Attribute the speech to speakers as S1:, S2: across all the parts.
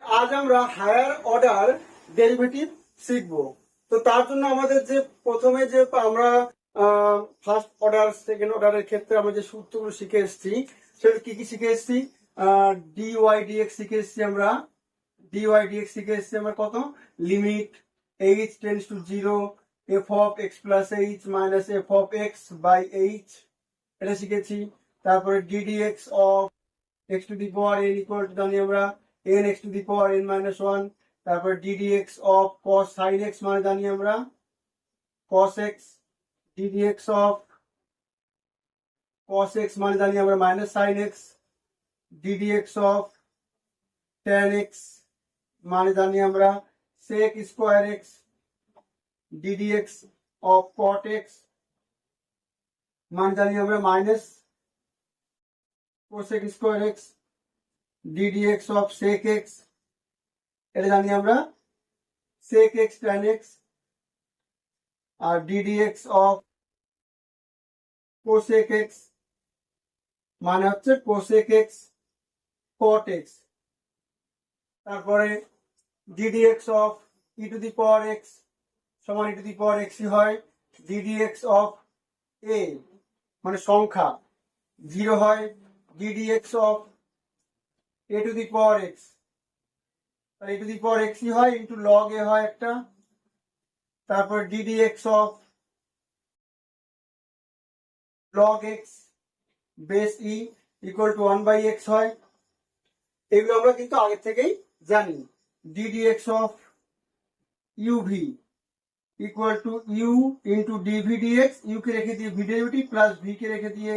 S1: আজ আমরা higher order derivative শিখবো। তো তার জন্য আমাদের যে প্রথমে যে আমরা ফার্স্ট অর্ডার সেকেন্ড অর্ডারের ক্ষেত্রে আমরা যে সূত্রগুলো শিখে এসেছি সেটা কি কি শিখে এসেছি? ডিওয়াই ডিএক্স শিখে এসেছি আমরা। ডিওয়াই ডিএক্স শিখে এসেছি আমরা কত? Limit H tends to zero F of X plus H minus F of X by H, এটা শিখেছি। তারপরে d d x of X to the power N equal to জানি আমরা n x to the power n minus 1, তারপর ddx of cos sin x মানে জানি আমরা cos x, ddx of cos x মানে জানি আমরা minus sin x, ddx of tan x মানে জানি আমরা sec square x, ddx of cot x মানে জানি আমরা minus cosec square x, ddx of sec x এটা জানি আমরা sec x tan x, R ddx of cosec x মানে হচ্ছে cosec x cot x। তারপরে ddx of e to the power x সমান e to the power x হয়, ddx of a মানে সংখ্যা 0 হয়, ddx of a to the power x a to the power x হয় into log a হয় একটা। তারপর ddx of log x base e equal to 1 by x হয়। এগুলো আমরা কিন্তু আগে থেকেই জানি। ddx of uv equal to u into dv dx, u কে রেখে দিয়ে v ডেরিভেটিভ প্লাস v কে রেখে দিয়ে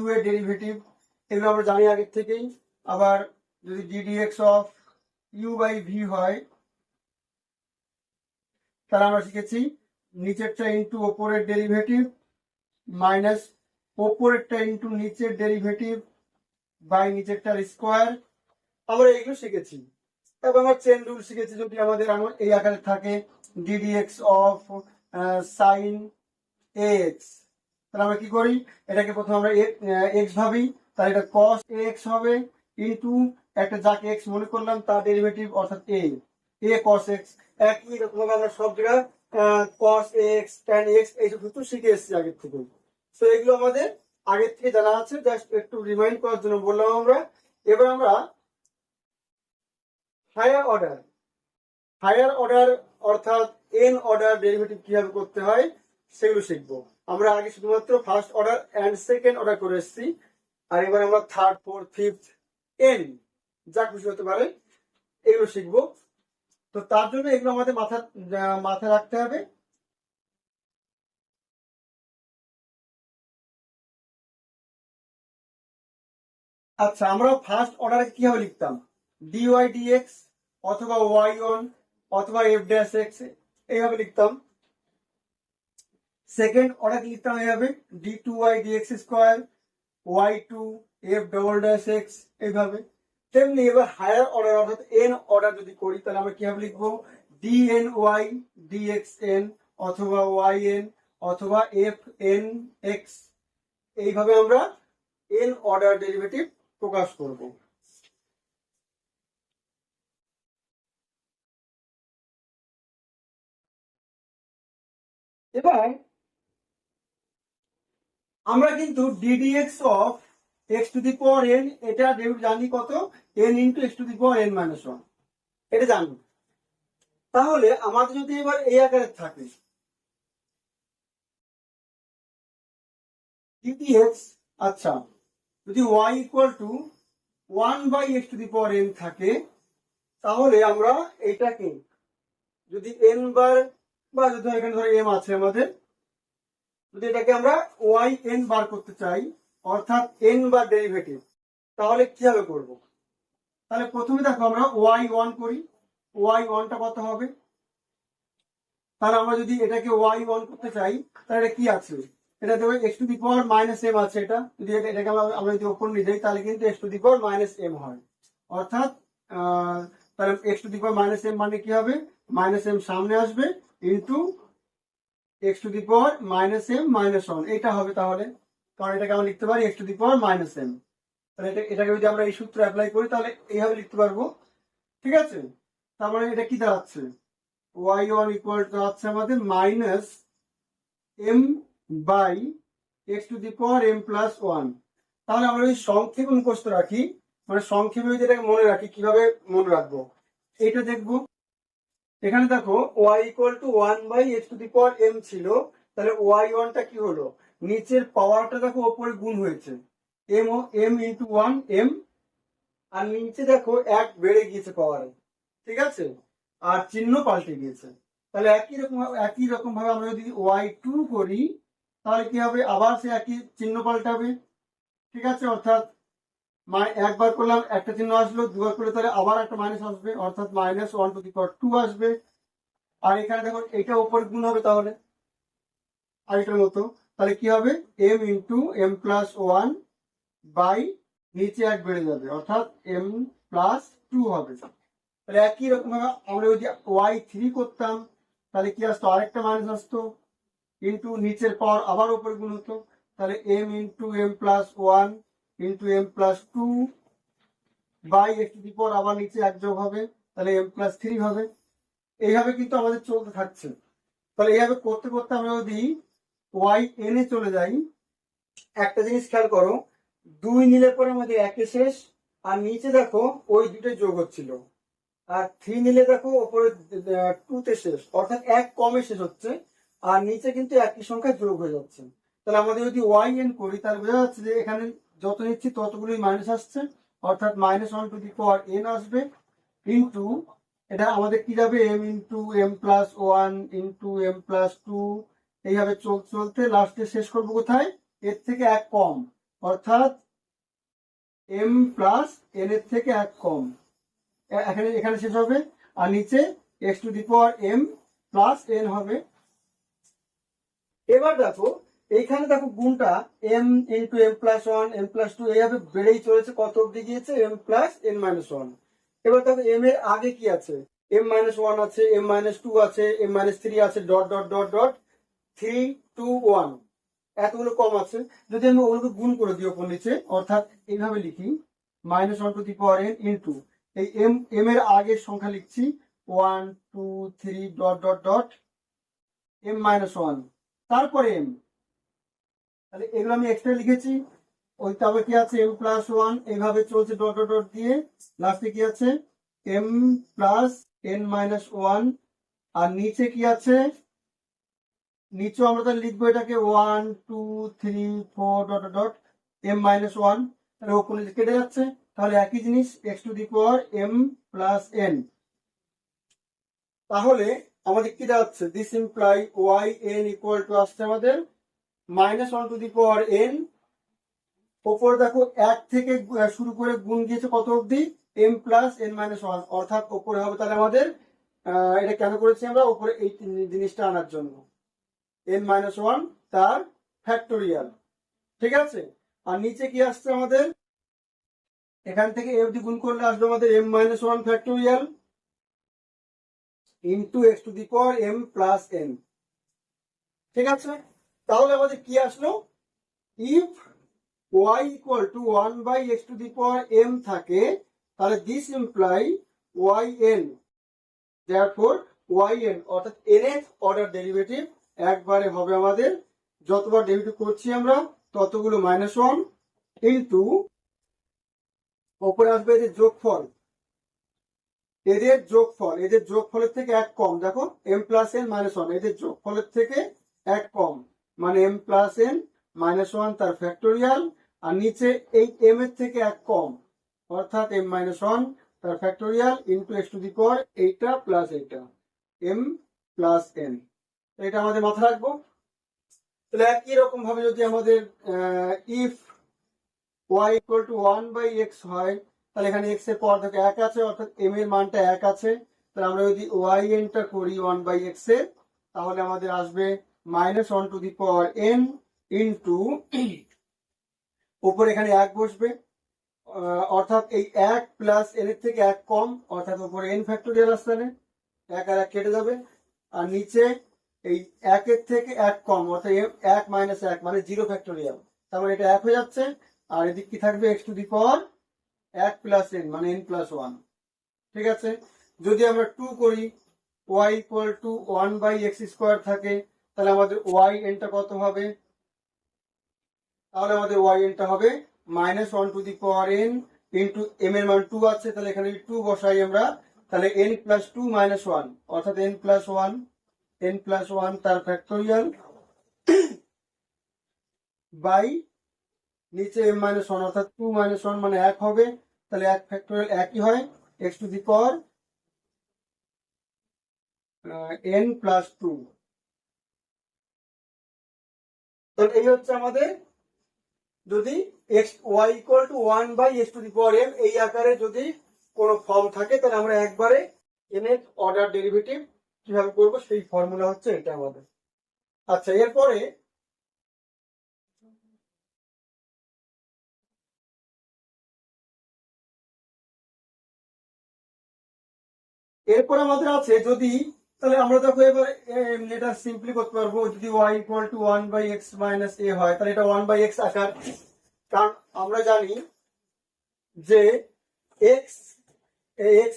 S1: u এর ডেরিভেটিভ, এগুলো আমরা জানি আগে থেকেই। আবার যদি ddx of u by v হয় তাহলে আমরা শিখেছি নিচেরটা ইন্টু ওপরের ডেরিভেটিভ মাইনাস ওপরেরটা ইন্টু নিচের ডেরিভেটিভ বাই নিচেরটার স্কোয়ার, আমরা এইগুলো শিখেছি। এবং আমরা চেন রুল শিখেছি, যদি আমাদের এই আকারে থাকে ddx of sin ax, তাহলে আমরা কি করি, এটাকে প্রথমে আমরা x ভাবি, তাহলে এটা cos ax হবে ইন্টু একটা যাকে x মনে করলাম তার ডেরিভেটিভ অর্থাৎ a cos x। একই রকম ভাবে আমরা সব জায়গায় cos ax tan x এইসব সূত্র শিখে এসেছি আগের থেকে। তো এগুলো আমাদের আগের থেকে জানা আছে, জাস্ট একটু রিমাইন্ড করার জন্য বললাম আমরা। এবার আমরা হায়ার অর্ডার অর্থাৎ এন অর্ডার ডেরিভেটিভ কিভাবে করতে হয় সেগুলো শিখবো। আমরা আগে শুধুমাত্র first order and second order করে এসেছি, আর এবার আমরা থার্ড ফোর্থ ফিফথ এন যা খুশি হতে পারে এগুলো শিখবো। তো তার জন্য এগুলো আমাদের মাথায় রাখতে হবে। আচ্ছা, আমরা ফার্স্ট অর্ডারে কিভাবে লিখতাম? ডিওয়াই ডিএক্স অথবা ওয়াই ওয়ান অথবা এফ ড্যাশ এক্স এইভাবে লিখতাম। সেকেন্ড অর্ডার লিখতাম এইভাবে d two y d x square y two f double dash x এইভাবে। তেমনি এবার হায়ার অর্ডার অর্থাৎ এন অর্ডার যদি করি তাহলে আমরা কিভাবে লিখবো? D n y d x n অথবা ওয়াই এন অথবা এফ এন এক্স, এইভাবে আমরা এন অর্ডার ডেরিভেটিভ প্রকাশ করব। এবার আমরা কিন্তু ddx of x to the power n এটা জানি কত, n into x to the power n minus 1, এটা জানি। তাহলে আমাদের যদি এবার এই আকারে থাকে ddx, আচ্ছা যদি y equal to 1 by x to the power n থাকে, তাহলে আমরা এইটাকে যদি n বার বা যদি এখানে ধরো m আছে আমাদের, যদি এটাকে আমরা ওয়াই এন বার করতে চাই অর্থাৎ এন বার ডেরিভেটিভ, তাহলে কিভাবে করব? তাহলে প্রথমে দেখো আমরা ওয়াই ওয়ান করি, ওয়াই ওয়ানটা কত হবে? তাহলে আমরা যদি এটাকে ওয়াই ওয়ান করতে চাই তাহলে এটা কি আছে? এটা দেবে x to the power minus m আছে। এটা যদি এটাকে আমরা যদি ওপর নিয়ে যাই তাহলে কিন্তু x to the power minus m হয়, অর্থাৎ তাহলে x to the power minus m মানে কি হবে? মাইনাস এম সামনে আসবে into x to the power minus m minus 1, এটা হবে। তাহলে কারণ এটাকে আমরা লিখতে পারি x to the power minus m, তাহলে এটাকে যদি আমরা এই সূত্র অ্যাপ্লাই করি তাহলে এইভাবে লিখতে পারবো ঠিক আছে, তার মানে এটা কি দাঁড়াচ্ছে, y1 ইকুয়াল দাঁড়াচ্ছে আমাদের minus m by x to the power m plus 1। তাহলে আমরা যদি সংক্ষেপে মুখস্থ রাখি, মানে সংক্ষেপে যদি এটাকে মনে রাখি, কিভাবে মনে রাখবো এটা দেখবো। এখানে দেখো y equal to 1 by x to the power m ছিল, তাহলে y1 টা কি হলো, নিচের পাওয়ারটা দেখো ওপরে গুণ হয়েছে, m ইন্টু 1 m, আর নিচে দেখো 1 বেড়ে গিয়েছে পাওয়ারে, ঠিক আছে, আর চিহ্ন পাল্টে গিয়েছে। তাহলে একই রকম ভাবে আমরা যদি y2 করি, তাহলে কি হবে, আবার সে একই চিহ্ন পাল্টাবে, ঠিক আছে, অর্থাৎ একবার করলাম একটা চিহ্ন আসলো, দুবার করলে তাহলে আবার একটা মাইনাস আসবে, অর্থাৎ মাইনাস 1 টু দি পাওয়ার 2 আসবে। আর এখানে দেখো এটা উপরে গুণ হবে, তাহলে আরেকটার মতো, তাহলে কি হবে, m into m plus 1 by নিচে 1 বেড়ে যাবে, অর্থাৎ m প্লাস 2 হবে। তাহলে একই রকম ভাবে আমরা যদি y3 করতাম, তাহলে কি আসতো, আরেকটা মাইনাস আসতো, ইন্টু নিচের পাওয়ার আবার উপরে গুণ হতো, তাহলে m into m plus 1 into m plus 2 by x to the power আবার নিচে 1 যোগ হবে, তাহলে m প্লাস 3 হবে। এইভাবে কিন্তু আমাদের চলতে থাকছে। তাহলে এইভাবে করতে করতে আমরা যদি yn এ চলে যাই, একটা জিনিস খেয়াল করো, 2 নিলে পরে আমাদের 1 এ শেষ, আর নিচে দেখো ওই দুটো যোগ হচ্ছিল, আর 3 নিলে দেখো ওপরে 2 তে শেষ, অর্থাৎ 1 কমে শেষ হচ্ছে, আর নিচে কিন্তু একই সংখ্যা যোগ হয়ে যাচ্ছে। তাহলে আমাদের যদি yn করি, তাহলে বোঝা যাচ্ছে যে এখানে যত নিচ্ছি ততগুলোই মাইনাস আসছে, অর্থাৎ -1 টু দি পাওয়ার n আসবে, ইন্টু এটা আমাদের কি যাবে, m into m plus 1 into m plus 2, এইভাবে চলতে চলতে লাস্টে শেষ করবো কোথায়, এর থেকে 1 কম, অর্থাৎ m প্লাস n এর থেকে 1 কম, এখানে শেষ হবে, আর নিচে x to the power m plus n হবে। এবার দেখো এইখানে দেখো গুণটা m into m plus 1 m plus 2 এইভাবে বেড়েই চলেছে, কত অব্দি গিয়েছে, m প্লাস n মাইনাস 1। এবার দেখো m এর আগে কি আছে, m মাইনাস 1 আছে, m মাইনাস 2 আছে, m মাইনাস 3 আছে, ডট ডট ডট ডট 3 2 1, এতগুলো কম আছে। যদি আমি ওগুলোকে গুণ করে দিই ওপর নিচে, অর্থাৎ এইভাবে লিখি -1 to the power n into এই m এর আগের সংখ্যা লিখছি 1 2 3 dot dot dot m minus 1, তারপরে m, তাহলে এগুলো আমি এক্সট্রা লিখেছি। ওই তারপরে কি আছে, m প্লাস 1, এইভাবে চলছে ডট ডট ডট দিয়ে, লাস্টে কি আছে, m প্লাস n মাইনাস 1, আর নিচে কি আছে, নিচেও আমরা তাহলে লিখবো এটাকে 1 2 3 4 dot dot dot m minus 1, তাহলে ওপর নিচে কেটে যাচ্ছে, তাহলে একই জিনিস x to the power m plus n। তাহলে আমাদের কি দাঁড়াচ্ছে, this imply yn equal to আসছে আমাদের -1 টু দি পাওয়ার n, ওপর দেখো 1 থেকে শুরু করে গুণ গিয়েছে কত অবধি, m প্লাস n মাইনাস 1, অর্থাৎ ওপরে হবে তাহলে আমাদের এটা কেন করেছি আমরা, ওপরে এই জিনিসটা আনার জন্য n মাইনাস 1 তার ফ্যাক্টোরিয়াল, ঠিক আছে। আর নিচে কি আসছে আমাদের, এখান থেকে a অবধি গুণ করলে আসবে আমাদের m minus 1 factorial into x to the power m plus n, ঠিক আছে। তাহলে আমাদের কি আসলো, if y equal to 1 by x to the power m থাকে, তাহলে this imply yn, therefore yn অর্থাৎ nth অর্ডার ডেরিভেটিভ একবারে হবে আমাদের, যতবার ডেরিভেটিভ করছি আমরা ততগুলো -1 ইন্টু ওপরে আসবে এদের যোগফল, এদের যোগফলের থেকে 1 কম, দেখো m প্লাস n মাইনাস 1, এদের যোগফলের থেকে 1 কম, মানে m প্লাস n মাইনাস 1 তার ফ্যাক্টোরিয়াল, আর নিচে এই m এর থেকে 1 কম, অর্থাৎ m মাইনাস 1 তার factorial into x to the power এইটা প্লাস এইটা m প্লাস n, এটা আমাদের মাথায় রাখবো। তাহলে একই রকম ভাবে যদি আমাদের if y equal to 1 by x হয়, তাহলে এখানে x এর পাওয়ার থেকে 1 আছে, অর্থাৎ m এর মানটা 1 আছে, তাহলে আমরা যদি yn টা করি 1 বাই x এর, তাহলে আমাদের আসবে -1 to the power n into উপরে এখানে 1 বসবে, অর্থাৎ এই 1 প্লাস n এর থেকে 1 কম, অর্থাৎ উপরে n ফ্যাক্টোরিয়াল আসছে, 1 আর 1 কেটে যাবে, আর নিচে এই 1 এর থেকে 1 কম, অর্থাৎ 1 মাইনাস 1 মানে 0 ফ্যাক্টোরিয়াল, তার মানে এটা 1 হয়ে যাচ্ছে, আর এদিক কি থাকবে, x to the power 1 plus n মানে n প্লাস 1, ঠিক আছে, যদি আমরা 2 করি y ইকুয়াল টু 1/x² থাকে, তাহলে আমাদের y এনটা কত হবে? তাহলে আমাদের y এনটা হবে -1n ইন্টু m এর মান 2 আছে, তাহলে এখানে 2 বসাই আমরা, তাহলে n প্লাস 2 মাইনাস 1 অর্থাৎ n প্লাস 1 তার ফ্যাক্টোরিয়াল বাই নিচে m মাইনাস 1 অর্থাৎ 2 মাইনাস 1 মানে 1 হবে, তাহলে 1 ফ্যাক্টোরিয়াল একই হয় x to the power n plus 2। তাহলে এই হচ্ছে আমাদের যদি y equal two 1/x two the power m এই আকারে যদি কোনো ফর্ম থাকে, তাহলে আমরা একবারে n এর অর্ডার ডেরিভেটিভ কিভাবে করব সেই ফর্মুলা হচ্ছে এটা আমাদের। আচ্ছা, এরপর আমাদের আছে যদি, তাহলে আমরা দেখো এবার এটা সিম্পলি করতে পারবো, যদি y equal two 1/x minus a হয়, তাহলে এটা 1/x আকার, কারণ আমরা জানি যে x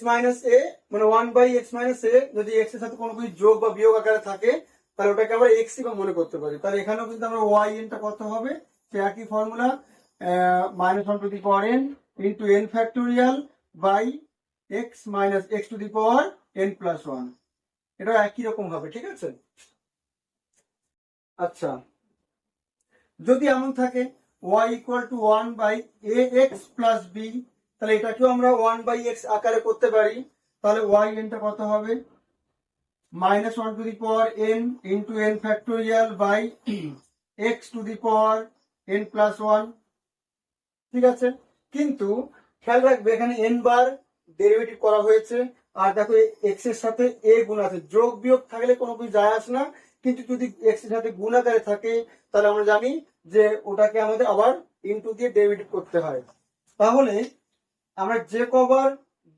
S1: মাইনাস a মানে 1/x মাইনাস a যদি x এর সাথে কোনো কিছু যোগ বা বিয়োগ আকারে থাকে, তাহলে ওটাকে আমরা x ই মনে করতে পারি। তাহলে এখানেও কিন্তু আমরা y এনটা কত হবে, সে একই formula, -1 to the power n into n factorial by x minus x to the power n plus 1, এটা একই রকম হবে। ঠিক আছে, আচ্ছা, যদি এমন থাকে y equal two 1/ax plus b, তাহলে এটাকেও আমরা 1/x আকারে করতে পারি, তাহলে y এনটা কত হবে, -1 to the power n into n factorial by x to the power n plus 1। ঠিক আছে, কিন্তু খেয়াল রাখবে এখানে n বার ডেরিভেটিভ করা হয়েছে, আর দেখো x এর সাথে a গুণ আছে, যোগ বিয়োগ থাকলে কোনো কিছু যায় আসে না, কিন্তু যদি x এর সাথে গুণ আকারে থাকে, তাহলে আমরা জানি যে ওটাকে আমাদের আবার ইনটু দিয়ে ডেরিভেটিভ করতে হয়। তাহলে আমরা যে কবার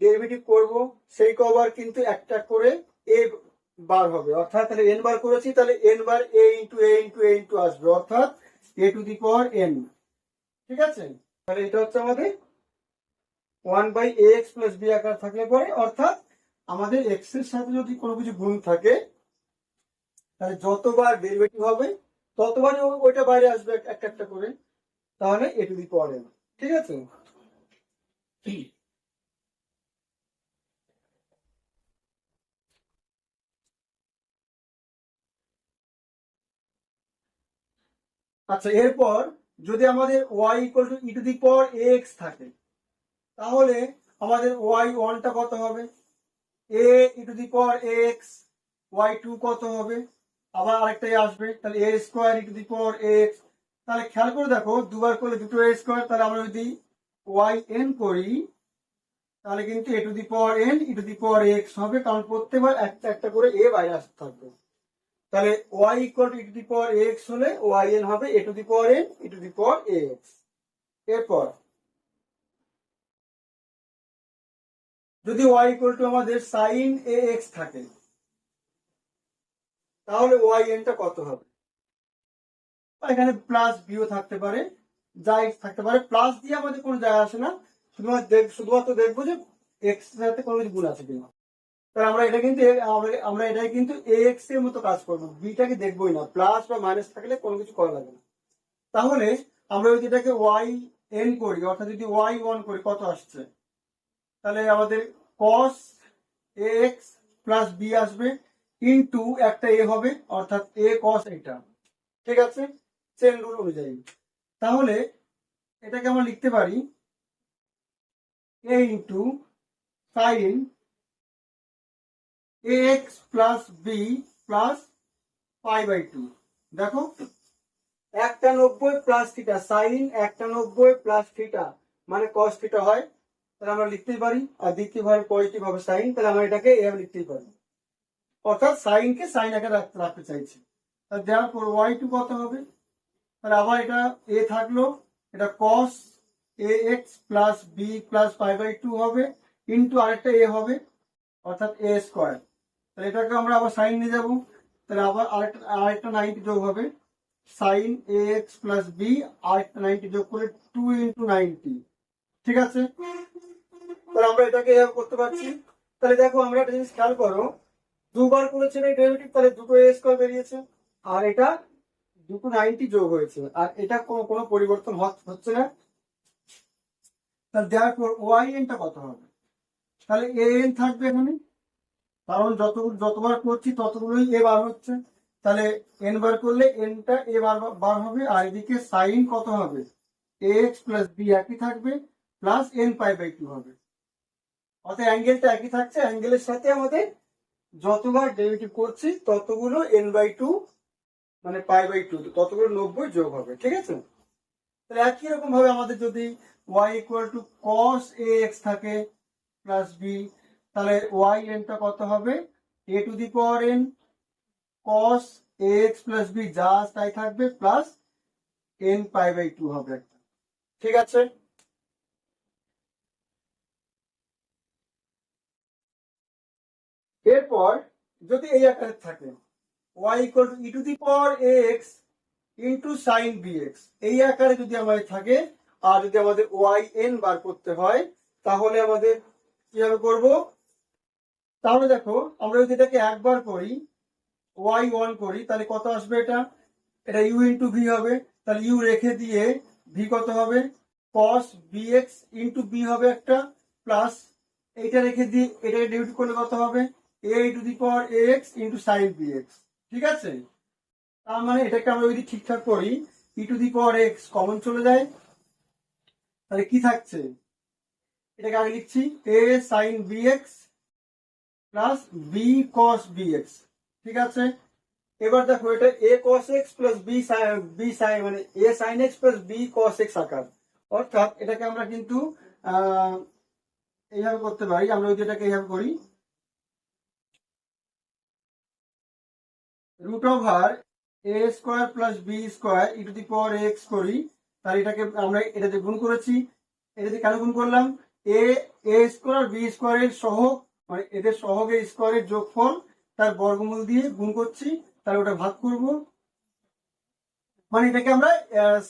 S1: ডেরিভেটিভ করব সেই কবার কিন্তু একটা করে a বার হবে, অর্থাৎ তাহলে n বার করেছি, তাহলে n bar a into a into a into আসবে, অর্থাৎ a two the power n। ঠিক আছে, তাহলে এটা হচ্ছে আমাদের 1/ax প্লাস b আকার থাকলে পরে, অর্থাৎ আমাদের x এর সাথে যদি কোনো কিছু গুণ থাকে, তাহলে যতবার ডেরিভেটিভ হবে ততবারই ওইটা বাইরে আসবে একটা একটা করে, তাহলে a two the power n। ঠিক আছে, আচ্ছা, এরপর যদি আমাদের y equal to e to the power ax থাকে, তাহলে আমাদের y1 টা কত হবে, a E to the power ax, y2 কত হবে, আবার আরেকটাই আসবে, তাহলে a square e to the power ax। তাহলে খেয়াল করে দেখো, দুবার করলে দুটো a স্কোয়ার, তাহলে আমরা যদি yn করি, তাহলে কিন্তু a two the power n E to the power x হবে, কারণ প্রত্যেকবার একটা একটা করে a বাইরে আসতে থাকবে। তাহলে y equal to e to the power ax হলে yn হবে a two the power n E to the power ax। এরপর যদি y ইকুয়াল টু আমাদের sin ax থাকে, তাহলে yn টা কত হবে, এখানে প্লাস বিও থাকতে পারে, যাই থাকতে পারে, প্লাস দিয়ে আমাদের কোনো যায় আসে না, শুধুমাত্র দেখবো যে এক্স এর সাথে কোনো কিছু গুণ আছে কিনা। তাহলে আমরা এটা কিন্তু আমরা এটাই কিন্তু এক্স এর মতো কাজ করবো, বিটাকে দেখবোই না, প্লাস বা মাইনাস থাকলে কোনো কিছু করা লাগে না। তাহলে আমরা যদি এটাকে ওয়াই এন করি, অর্থাৎ যদি y1 করি, কত আসছে, তাহলে আমাদের cos ax প্লাস b আসবে, ইন্টু একটা a হবে, অর্থাৎ a cos এটা। ঠিক আছে, চেন রুল অনুযায়ী। তাহলে এটাকে আমরা লিখতে পারি a into sine ax plus b plus π/2। দেখো 1/90 plus theta, sine 1/90 plus theta মানে cos থিটা হয়, তাহলে আমরা লিখতেই পারি, আর দ্বিতীয় ভাবে পজিটিভ হবে সাইন, তাহলে আমরা এটাকে এভাবে লিখতেই পারি, অর্থাৎ সাইনকে সাইন আকারে রাখতে চাইছি। তাহলে দেওয়ার পর y2 কত হবে, তাহলে আবার এটা a থাকলো, এটা cos ax plus b plus π/2 হবে, ইন্টু আরেকটা a হবে, অর্থাৎ a স্কোয়ার। তাহলে এটাকে আমরা আবার সাইন নিয়ে যাবো, তাহলে আবার আরেকটা 90 যোগ হবে, সাইন ax প্লাস b, আরেকটা 90 যোগ করে 2 ইন্টু 90। ঠিক আছে, তাহলে আমরা এটাকে এভাবে করতে পারছি। তাহলে দেখো আমরা একটা জিনিস খেয়াল করো, দুবার করেছে এই ডেরিভেটিভ, তাহলে দুটো এ স্কোয়ার বেরিয়েছে, আর এটা দুটো 90 যোগ হয়েছে, আর এটা কোনো পরিবর্তন হচ্ছে না। তাহলে therefore ওয়াই এনটা কত হবে? তাহলে এ এন থাকবে এখানে, কারণ যতবার করছি ততগুলোই এ বার হচ্ছে। তাহলে এন বার করলে এনটা এ বার হবে, আর এদিকে সাইন কত হবে? এ এক্স প্লাস বি একই থাকবে, প্লাস এন পাই বাই 2 হবে। অর্থাৎ অ্যাঙ্গেলটা একই থাকছে, অ্যাঙ্গেলের সাথে আমাদের যতবার ডেরিভেটিভ করছি ততগুলো এন বাই 2 মানে পাই বাই 2 ততগুলো 90 যোগ হবে, ঠিক আছে? তাহলে একই রকম ভাবে আমাদের যদি y equal to cos a x থাকে প্লাস বি, তাহলে ওয়াই এনটা কত হবে? A to the power n cos a x plus b যা তাই থাকবে, প্লাস এন পাই বাই 2 হবে একটা, ঠিক আছে? এরপর যদি এই আকারে থাকে y equal to e to the power a x into sine b x, এই আকারে যদি আমাদের থাকে, আর যদি আমাদের ওয়াই এন বার করতে হয়, তাহলে আমাদের কিভাবে করব? তাহলে দেখো আমরা যদি এটাকে একবার করি, ওয়াই ওয়ান করি, তাহলে কত আসবে? এটা ইউ ইন্টু ভি হবে। তাহলে ইউ রেখে দিয়ে ভি কত হবে? Cos b x into b হবে একটা, প্লাস এইটা রেখে দিয়ে এটাকে ডিভাইড করলে কত হবে? A to the power a x into sine b x, ঠিক আছে? তার মানে এটাকে আমরা যদি ঠিকঠাক করি, e to the power x common চলে যায়, তাহলে কি থাকছে? এটাকে আগে লিখছি a sine b x plus b cos b x, ঠিক আছে? এবার দেখো এটা a cos x plus b sine মানে a sine x plus b cos x আকার, অর্থাৎ এটাকে আমরা কিন্তু এইভাবে করতে পারি। আমরা যদি এটাকে এইভাবে করি, root over a square plus b square e to the power x করি, তাহলে এটাকে আমরা এটাতে গুণ করেছি। এটাতে কেন গুণ করলাম? এ স্কোয়ার বি স্কোয়ারের সহগ, মানে এদের সহগের স্কোয়ারের যোগফল তার বর্গমূল দিয়ে গুণ করছি, তাহলে ওটা ভাগ করব, মানে এটাকে আমরা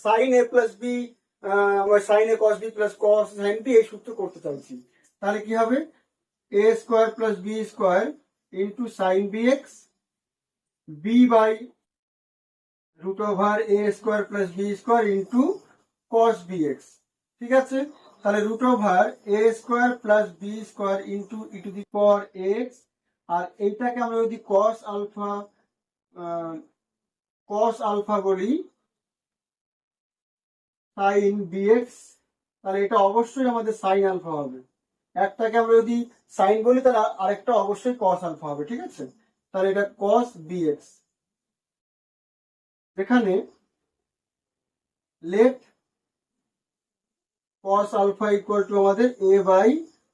S1: sine a plus b sine a cos b plus cos sine b এই সূত্র করতে চাইছি। তাহলে কি হবে? A square plus b square into sine b x b by root over a square plus b square into cos b x, ঠিক আছে? তাহলে root over a square plus b square into e to the power x, আর এইটাকে আমরা যদি cos alpha বলি sine b x, তাহলে এটা অবশ্যই আমাদের সাইন আলফা হবে। একটাকে আমরা যদি সাইন বলি তাহলে আরেকটা অবশ্যই কস আলফা হবে, ঠিক আছে? তাহলে এটা কস বি এক্স, এখানে let cos alpha equal to আমাদের a by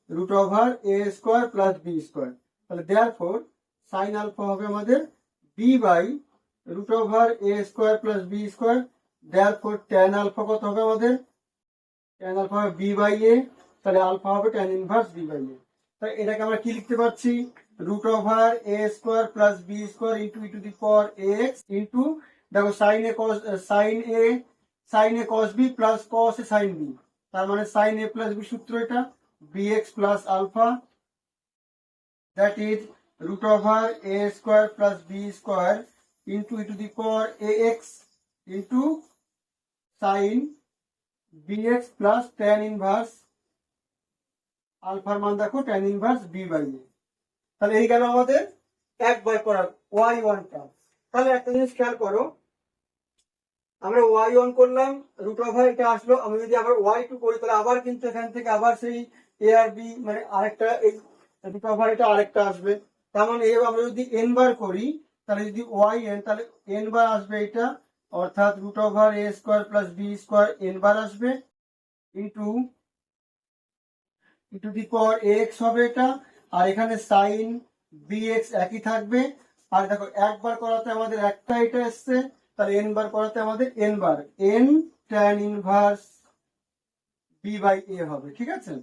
S1: root over a square plus b square, তাহলে দেয়ারফর সাইন আলফা হবে আমাদের b by root over a square plus b square, therefore tan alpha কত হবে আমাদের? Tan alpha হবে b by a, তাহলে alpha হবে tan inverse b by a। তাহলে এটাকে আমরা কি লিখতে পারছি? Root over a square plus b square into e to the power ax into, দেখো sine a cos b plus cos a sine b, তার মানে সাইন এ প্লাস বি সূত্র এটা bx plus alpha, that is root over a square plus b square into e to the power ax into sine bx plus tan inverse আলফার মান দেখো tan inverse b by a. তাহলে এই গেল আমাদের একবার করার ওয়াই ওয়ানটা। তাহলে একটা জিনিস খেয়াল করো, আমরা ওয়াই ওয়ান করলাম, রুট ওভার এটা আসলো, আমি যদি আবার ওয়াই টু করি তাহলে আবার কিন্তু এখান থেকে আবার সেই এ আর বি মানে আরেকটা এই রুট ওভার এটা আরেকটা আসবে। তার মানে আমরা যদি এন বার করি, তাহলে যদি ওয়াই এন, তাহলে এন বার আসবে এটা, অর্থাৎ root over a square plus b square n বার আসবে into e to the power x হবে এটা, আর এখানে সাইন বি এক্স একই থাকবে। আর দেখো একবার করাতে আমাদের একটা এটা এসছে, তাহলে এন বার করাতে আমাদের এন বার n tan inverse b by a হবে, ঠিক আছে?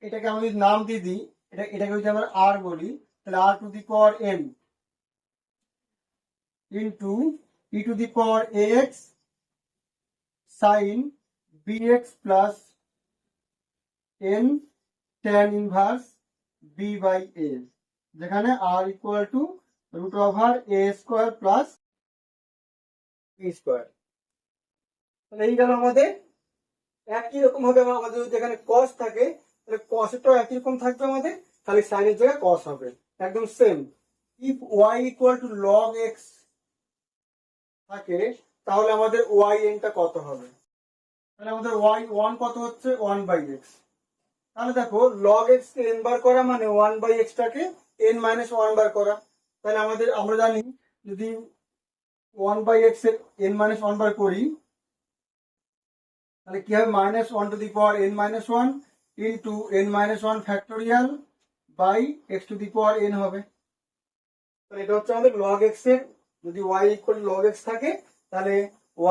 S1: এটাকে আমি যদি নাম দিয়ে দিই, এটাকে যদি আমরা আর বলি, তাহলে r to the power n into e to the power x sine b x plus n tan inverse b by a, যেখানে r equal to root over a square plus b square. তাহলে এই গেল আমাদের। একই রকম হবে আমাদের যদি এখানে কস থাকে তাহলে কসটাও একই রকম থাকবে আমাদের, খালি সাইনের জায়গায় কস হবে, একদম same. If y equal to log x থাকে তাহলে আমাদের ওয়াই এনটা কত হবে? তাহলে আমাদের ওয়াই ওয়ান কত হচ্ছে? 1/x। তাহলে দেখো লগ এক্স কে এন বার করা মানে 1/x টাকে n মাইনাস 1 বার করা। তাহলে আমাদের আমরা জানি যদি 1/x এর n মাইনাস 1 বার করি তাহলে কি হবে? Minus 1 to the power n minus 1 into n minus 1 factorial by x to the power n হবে। তাহলে এটা হচ্ছে আমাদের লগ এক্স এর, যদি y ইকুয়াল লগ এক্স থাকে তাহলে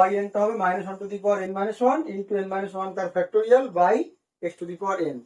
S1: y n টা হবে minus 1 to the power n minus 1 into n minus 1 তার factorial by x to the power n।